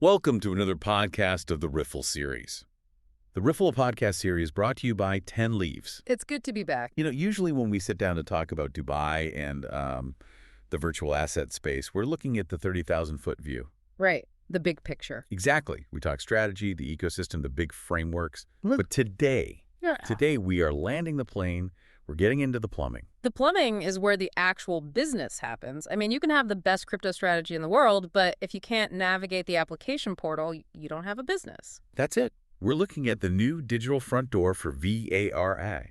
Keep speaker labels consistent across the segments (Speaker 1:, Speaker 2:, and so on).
Speaker 1: Welcome to another podcast of the Riffle series. The Riffle podcast series brought to you by 10 Leaves.
Speaker 2: It's good to be back.
Speaker 1: Usually when we sit down to talk about Dubai and the virtual asset space, we're looking at the 30,000-foot view.
Speaker 2: Right. The big picture.
Speaker 1: Exactly. We talk strategy, the ecosystem, the big frameworks. But today we are landing the plane. We're getting into the plumbing.
Speaker 2: The plumbing is where the actual business happens. I mean, you can have the best crypto strategy in the world, but if you can't navigate the application portal, you don't have a business.
Speaker 1: That's it. We're looking at the new digital front door for VARA.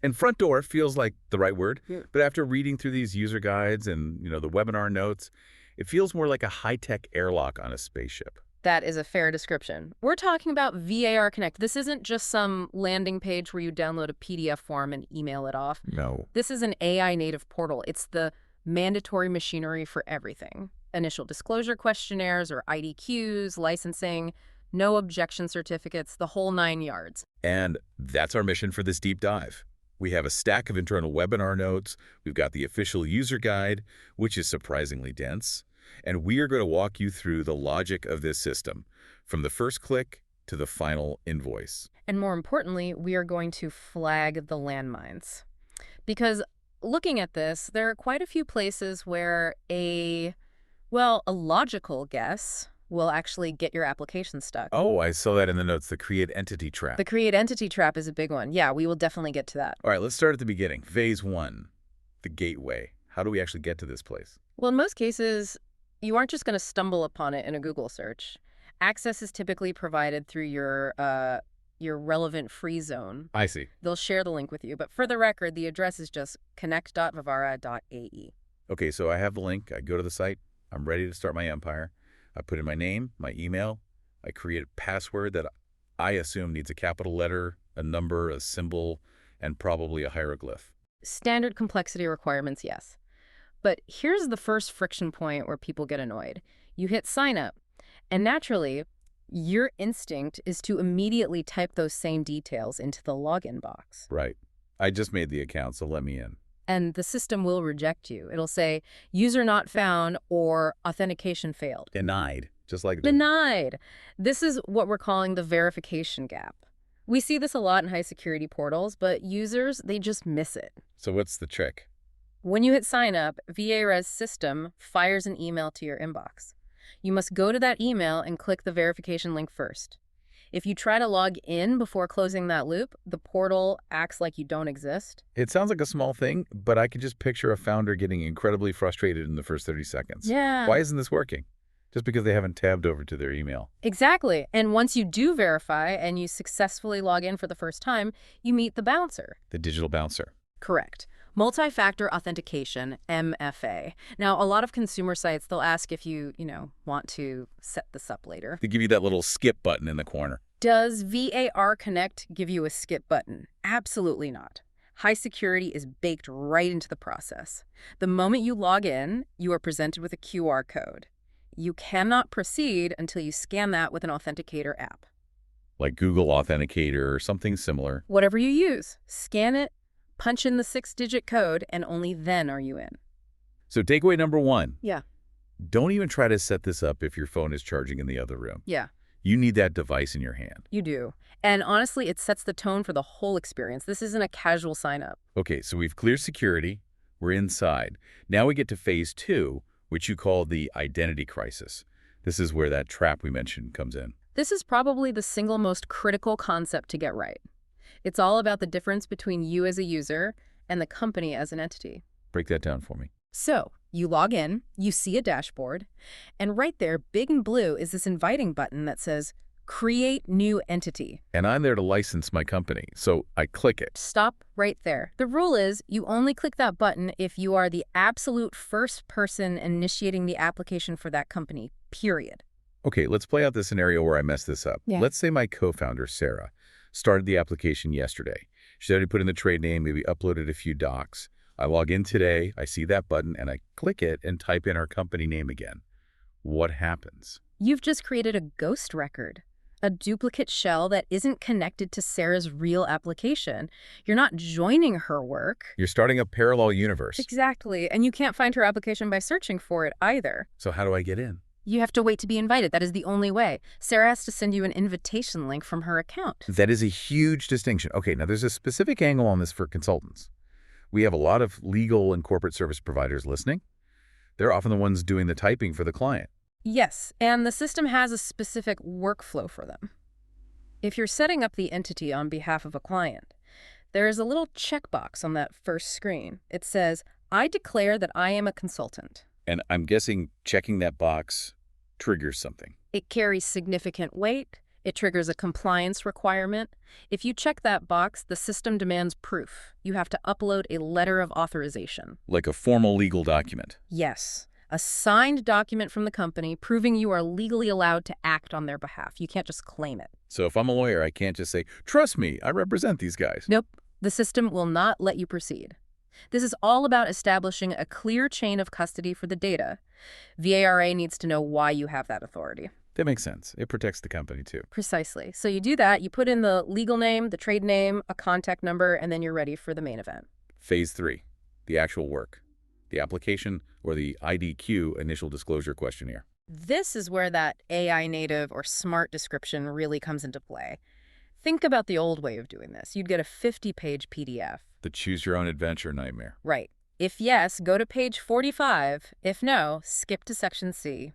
Speaker 1: And front door feels like the right word, but after reading through these user guides and, the webinar notes, it feels more like a high-tech airlock on a spaceship.
Speaker 2: That is a fair description. We're talking about VARA Connect. This isn't just some landing page where you download a PDF form and email it off.
Speaker 1: No.
Speaker 2: This is an AI-native portal. It's the mandatory machinery for everything. Initial Disclosure Questionnaires or IDQs, licensing, no objection certificates, the whole 9 yards.
Speaker 1: And that's our mission for this deep dive. We have a stack of internal webinar notes. We've got the official user guide, which is surprisingly dense. And we are going to walk you through the logic of this system, from the first click to the final invoice.
Speaker 2: And more importantly, we are going to flag the landmines. Because looking at this, there are quite a few places where a logical guess will actually get your application stuck.
Speaker 1: Oh, I saw that in the notes, the create entity trap.
Speaker 2: The create entity trap is a big one. Yeah, we will definitely get to that.
Speaker 1: All right, let's start at the beginning. Phase 1, the gateway. How do we actually get to this place?
Speaker 2: Well, in most cases, you aren't just going to stumble upon it in a Google search. Access is typically provided through your relevant free zone.
Speaker 1: I see.
Speaker 2: They'll share the link with you. But for the record, the address is just connect.vivara.ae.
Speaker 1: Okay, so I have the link. I go to the site. I'm ready to start my empire. I put in my name, my email. I create a password that I assume needs a capital letter, a number, a symbol, and probably a hieroglyph.
Speaker 2: Standard complexity requirements, yes. But here's the first friction point where people get annoyed. You hit sign up, and naturally, your instinct is to immediately type those same details into the login box.
Speaker 1: Right. I just made the account, so let me in.
Speaker 2: And the system will reject you. It'll say, user not found or authentication failed.
Speaker 1: Denied, just like that.
Speaker 2: Denied. This is what we're calling the verification gap. We see this a lot in high security portals, but users, they just miss it.
Speaker 1: So what's the trick?
Speaker 2: When you hit sign up, VARA's system fires an email to your inbox. You must go to that email and click the verification link first. If you try to log in before closing that loop, the portal acts like you don't exist.
Speaker 1: It sounds like a small thing, but I can just picture a founder getting incredibly frustrated in the first 30 seconds.
Speaker 2: Yeah.
Speaker 1: Why isn't this working? Just because they haven't tabbed over to their email.
Speaker 2: Exactly. And once you do verify and you successfully log in for the first time, you meet the bouncer.
Speaker 1: The digital bouncer.
Speaker 2: Correct. Multi-factor authentication, MFA. Now, a lot of consumer sites, they'll ask if you want to set this up later.
Speaker 1: They give you that little skip button in the corner.
Speaker 2: Does VARA Connect give you a skip button? Absolutely not. High security is baked right into the process. The moment you log in, you are presented with a QR code. You cannot proceed until you scan that with an authenticator app.
Speaker 1: Like Google Authenticator or something similar.
Speaker 2: Whatever you use, scan it, punch in the 6-digit code, and only then are you in.
Speaker 1: So takeaway number 1.
Speaker 2: Yeah.
Speaker 1: Don't even try to set this up if your phone is charging in the other room.
Speaker 2: Yeah.
Speaker 1: You need that device in your hand.
Speaker 2: You do. And honestly, it sets the tone for the whole experience. This isn't a casual sign-up.
Speaker 1: Okay, so we've cleared security. We're inside. Now we get to phase 2, which you call the identity crisis. This is where that trap we mentioned comes in.
Speaker 2: This is probably the single most critical concept to get right. It's all about the difference between you as a user and the company as an entity.
Speaker 1: Break that down for me.
Speaker 2: So, you log in, you see a dashboard, and right there, big and blue, is this inviting button that says, Create New Entity.
Speaker 1: And I'm there to license my company, so I click it.
Speaker 2: Stop right there. The rule is you only click that button if you are the absolute first person initiating the application for that company, period.
Speaker 1: Okay, let's play out the scenario where I messed this up.
Speaker 2: Yeah.
Speaker 1: Let's say my co-founder, Sarah, started the application yesterday. She's already put in the trade name, maybe uploaded a few docs. I log in today, I see that button, and I click it and type in our company name again. What happens?
Speaker 2: You've just created a ghost record, a duplicate shell that isn't connected to Sarah's real application. You're not joining her work.
Speaker 1: You're starting a parallel universe.
Speaker 2: Exactly, and you can't find her application by searching for it either.
Speaker 1: So how do I get in?
Speaker 2: You have to wait to be invited. That is the only way. Sarah has to send you an invitation link from her account.
Speaker 1: That is a huge distinction. Okay, now there's a specific angle on this for consultants. We have a lot of legal and corporate service providers listening. They're often the ones doing the typing for the client.
Speaker 2: Yes, and the system has a specific workflow for them. If you're setting up the entity on behalf of a client, there is a little checkbox on that first screen. It says, I declare that I am a consultant.
Speaker 1: And I'm guessing checking that box triggers something.
Speaker 2: It carries significant weight. It triggers a compliance requirement. If you check that box, the system demands proof. You have to upload a letter of authorization.
Speaker 1: Like a formal legal document.
Speaker 2: Yes, a signed document from the company proving you are legally allowed to act on their behalf. You can't just claim it.
Speaker 1: So if I'm a lawyer, I can't just say, trust me, I represent these guys.
Speaker 2: Nope, the system will not let you proceed. This is all about establishing a clear chain of custody for the data. VARA needs to know why you have that authority.
Speaker 1: That makes sense. It protects the company, too.
Speaker 2: Precisely. So you do that, you put in the legal name, the trade name, a contact number, and then you're ready for the main event.
Speaker 1: Phase 3, the actual work. The application or the IDQ, Initial Disclosure Questionnaire.
Speaker 2: This is where that AI native or smart description really comes into play. Think about the old way of doing this. You'd get a 50-page PDF.
Speaker 1: The choose-your-own-adventure nightmare.
Speaker 2: Right. If yes, go to page 45. If no, skip to section C.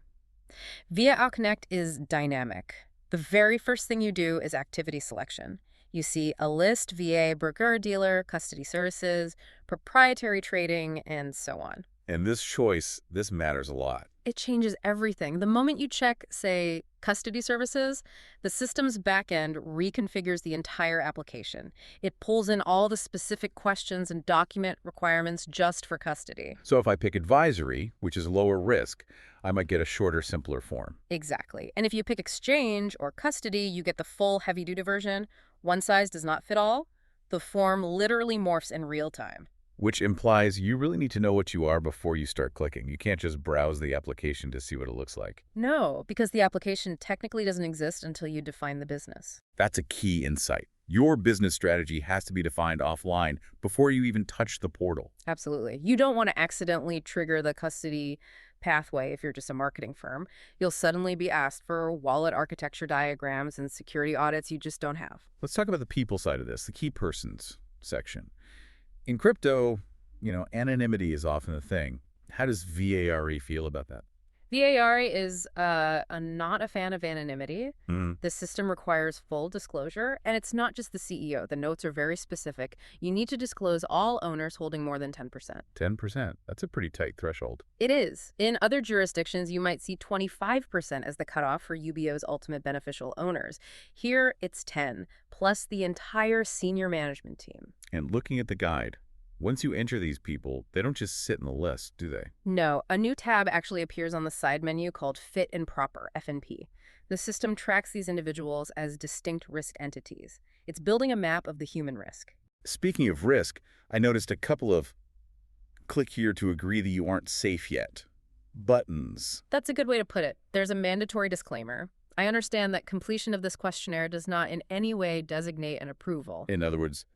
Speaker 2: VARA Connect is dynamic. The very first thing you do is activity selection. You see a list, VA, broker-dealer, custody services, proprietary trading, and so on.
Speaker 1: And this choice, this matters a lot.
Speaker 2: It changes everything. The moment you check, say, custody services, the system's backend reconfigures the entire application. It pulls in all the specific questions and document requirements just for custody.
Speaker 1: So if I pick advisory, which is lower risk, I might get a shorter, simpler form.
Speaker 2: Exactly. And if you pick exchange or custody, you get the full heavy-duty version. One size does not fit all. The form literally morphs in real time.
Speaker 1: Which implies you really need to know what you are before you start clicking. You can't just browse the application to see what it looks like.
Speaker 2: No, because the application technically doesn't exist until you define the business.
Speaker 1: That's a key insight. Your business strategy has to be defined offline before you even touch the portal.
Speaker 2: Absolutely. You don't want to accidentally trigger the custody pathway if you're just a marketing firm. You'll suddenly be asked for wallet architecture diagrams and security audits you just don't have.
Speaker 1: Let's talk about the people side of this, the key persons section. In crypto, anonymity is often a thing. How does VARE feel about that?
Speaker 2: VARA is not a fan of anonymity. The system requires full disclosure, and it's not just the CEO. The notes are very specific. You need to disclose all owners holding more than 10%.
Speaker 1: 10%? That's a pretty tight threshold.
Speaker 2: It is. In other jurisdictions, you might see 25% as the cutoff for UBO's ultimate beneficial owners. Here, it's 10, plus the entire senior management team.
Speaker 1: And looking at the guide, once you enter these people, they don't just sit in the list, do they?
Speaker 2: No, a new tab actually appears on the side menu called Fit and Proper, FNP. The system tracks these individuals as distinct risk entities. It's building a map of the human risk.
Speaker 1: Speaking of risk, I noticed a couple of click here to agree that you aren't safe yet buttons.
Speaker 2: That's a good way to put it. There's a mandatory disclaimer. I understand that completion of this questionnaire does not in any way designate an approval.
Speaker 1: In other words,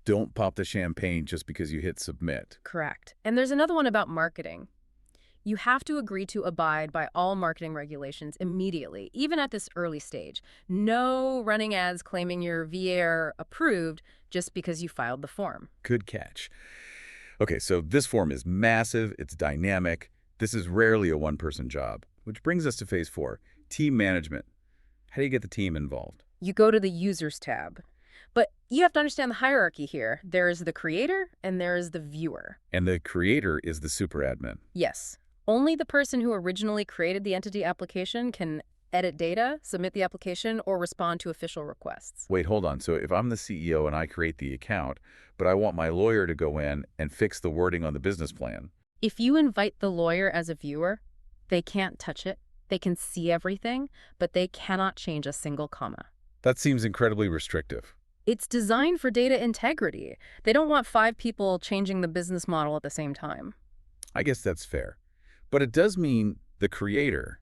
Speaker 1: don't pop the champagne just because you hit submit.
Speaker 2: Correct. And there's another one about marketing. You have to agree to abide by all marketing regulations immediately, even at this early stage. No running ads claiming you're VAR approved just because you filed the form.
Speaker 1: Good catch. Okay, so this form is massive, it's dynamic. This is rarely a one-person job, which brings us to phase 4, team management. How do you get the team involved?
Speaker 2: You go to the Users tab. But you have to understand the hierarchy here. There is the creator and there is the viewer.
Speaker 1: And the creator is the super admin.
Speaker 2: Yes. Only the person who originally created the entity application can edit data, submit the application, or respond to official requests.
Speaker 1: Wait, hold on. So if I'm the CEO and I create the account, but I want my lawyer to go in and fix the wording on the business plan.
Speaker 2: If you invite the lawyer as a viewer, they can't touch it. They can see everything, but they cannot change a single comma.
Speaker 1: That seems incredibly restrictive.
Speaker 2: It's designed for data integrity. They don't want 5 people changing the business model at the same time.
Speaker 1: I guess that's fair. But it does mean the creator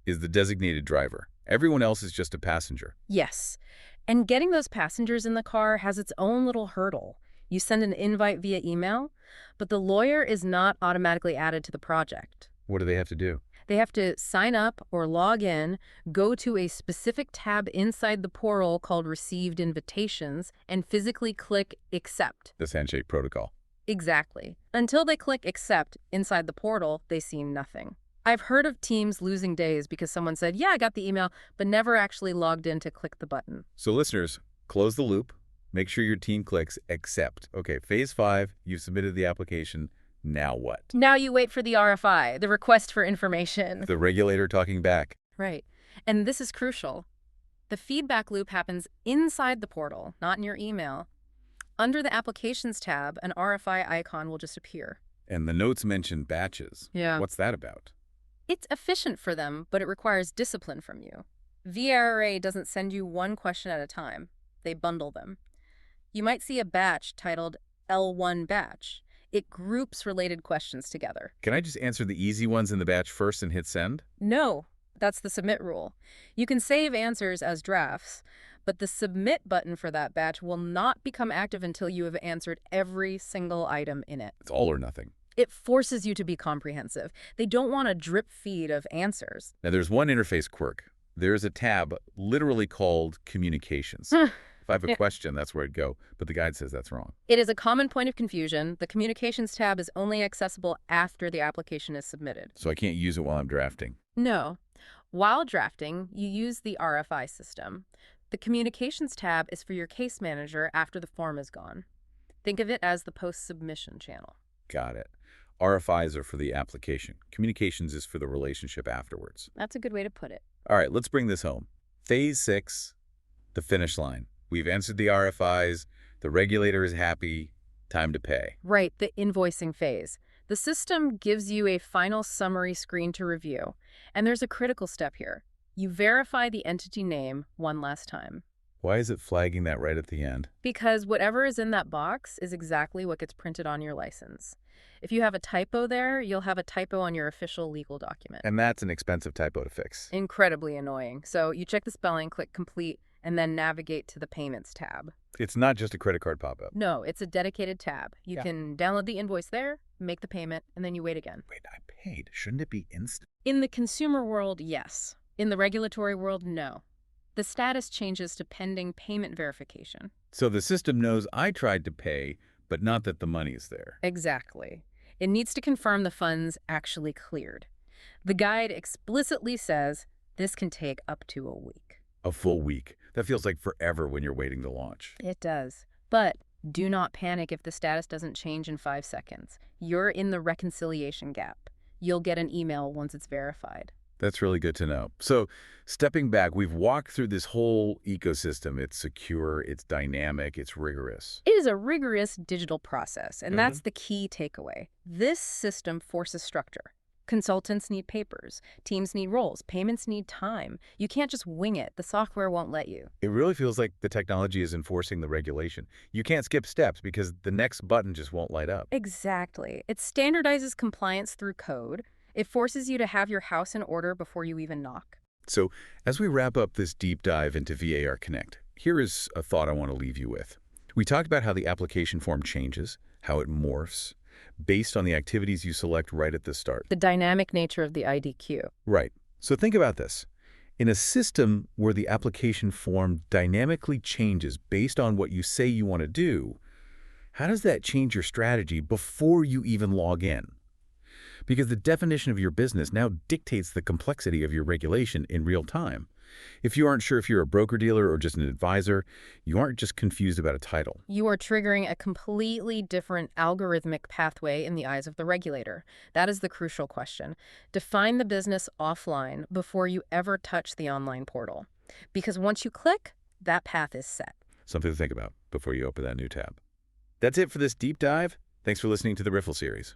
Speaker 1: is the designated driver. Everyone else is just a passenger.
Speaker 2: Yes. And getting those passengers in the car has its own little hurdle. You send an invite via email, but the lawyer is not automatically added to the project.
Speaker 1: What do they have to do?
Speaker 2: They have to sign up or log in, go to a specific tab inside the portal called Received Invitations, and physically click Accept.
Speaker 1: This handshake protocol.
Speaker 2: Exactly. Until they click Accept inside the portal, they see nothing. I've heard of teams losing days because someone said, yeah, I got the email, but never actually logged in to click the button.
Speaker 1: So listeners, close the loop. Make sure your team clicks Accept. Okay, phase 5, you've submitted the application. Now what?
Speaker 2: Now you wait for the RFI, the request for information.
Speaker 1: The regulator talking back.
Speaker 2: Right. And this is crucial. The feedback loop happens inside the portal, not in your email. Under the Applications tab, an RFI icon will just appear.
Speaker 1: And the notes mention batches.
Speaker 2: Yeah.
Speaker 1: What's that about?
Speaker 2: It's efficient for them, but it requires discipline from you. VARA doesn't send you one question at a time. They bundle them. You might see a batch titled L1 batch. It groups related questions together.
Speaker 1: Can I just answer the easy ones in the batch first and hit send?
Speaker 2: No, that's the submit rule. You can save answers as drafts, but the submit button for that batch will not become active until you have answered every single item in it.
Speaker 1: It's all or nothing.
Speaker 2: It forces you to be comprehensive. They don't want a drip feed of answers.
Speaker 1: Now, there's one interface quirk. There's a tab literally called Communications. If I have a question, that's where I'd go, but the guide says that's wrong.
Speaker 2: It is a common point of confusion. The Communications tab is only accessible after the application is submitted.
Speaker 1: So I can't use it while I'm drafting.
Speaker 2: No. While drafting, you use the RFI system. The Communications tab is for your case manager after the form is gone. Think of it as the post-submission channel.
Speaker 1: Got it. RFIs are for the application. Communications is for the relationship afterwards.
Speaker 2: That's a good way to put it.
Speaker 1: All right, let's bring this home. Phase 6, the finish line. We've answered the RFIs. The regulator is happy. Time to pay.
Speaker 2: Right, the invoicing phase. The system gives you a final summary screen to review. And there's a critical step here. You verify the entity name one last time.
Speaker 1: Why is it flagging that right at the end?
Speaker 2: Because whatever is in that box is exactly what gets printed on your license. If you have a typo there, you'll have a typo on your official legal document.
Speaker 1: And that's an expensive typo to fix.
Speaker 2: Incredibly annoying. So you check the spelling, click complete, and then navigate to the Payments tab.
Speaker 1: It's not just a credit card pop-up.
Speaker 2: No, it's a dedicated tab. You can download the invoice there, make the payment, and then you wait again.
Speaker 1: Wait, I paid. Shouldn't it be instant?
Speaker 2: In the consumer world, yes. In the regulatory world, no. The status changes to pending payment verification.
Speaker 1: So the system knows I tried to pay, but not that the money's there.
Speaker 2: Exactly. It needs to confirm the funds actually cleared. The guide explicitly says this can take up to a week.
Speaker 1: A full week. That feels like forever when you're waiting to launch.
Speaker 2: It does. But do not panic if the status doesn't change in 5 seconds. You're in the reconciliation gap. You'll get an email once it's verified.
Speaker 1: That's really good to know. So stepping back, we've walked through this whole ecosystem. It's secure, it's dynamic, it's rigorous.
Speaker 2: It is a rigorous digital process, and that's the key takeaway. This system forces structure. Consultants need papers, teams need roles, payments need time. You can't just wing it. The software won't let you.
Speaker 1: It really feels like the technology is enforcing the regulation. You can't skip steps because the next button just won't light up.
Speaker 2: Exactly. It standardizes compliance through code. It forces you to have your house in order before you even knock.
Speaker 1: So as we wrap up this deep dive into VAR Connect, here is a thought I want to leave you with. We talked about how the application form changes, how it morphs, based on the activities you select right at the start.
Speaker 2: The dynamic nature of the IDQ.
Speaker 1: Right. So think about this. In a system where the application form dynamically changes based on what you say you want to do, how does that change your strategy before you even log in? Because the definition of your business now dictates the complexity of your regulation in real time. If you aren't sure if you're a broker-dealer or just an advisor, you aren't just confused about a title.
Speaker 2: You are triggering a completely different algorithmic pathway in the eyes of the regulator. That is the crucial question. Define the business offline before you ever touch the online portal. Because once you click, that path is set.
Speaker 1: Something to think about before you open that new tab. That's it for this deep dive. Thanks for listening to the Riffle series.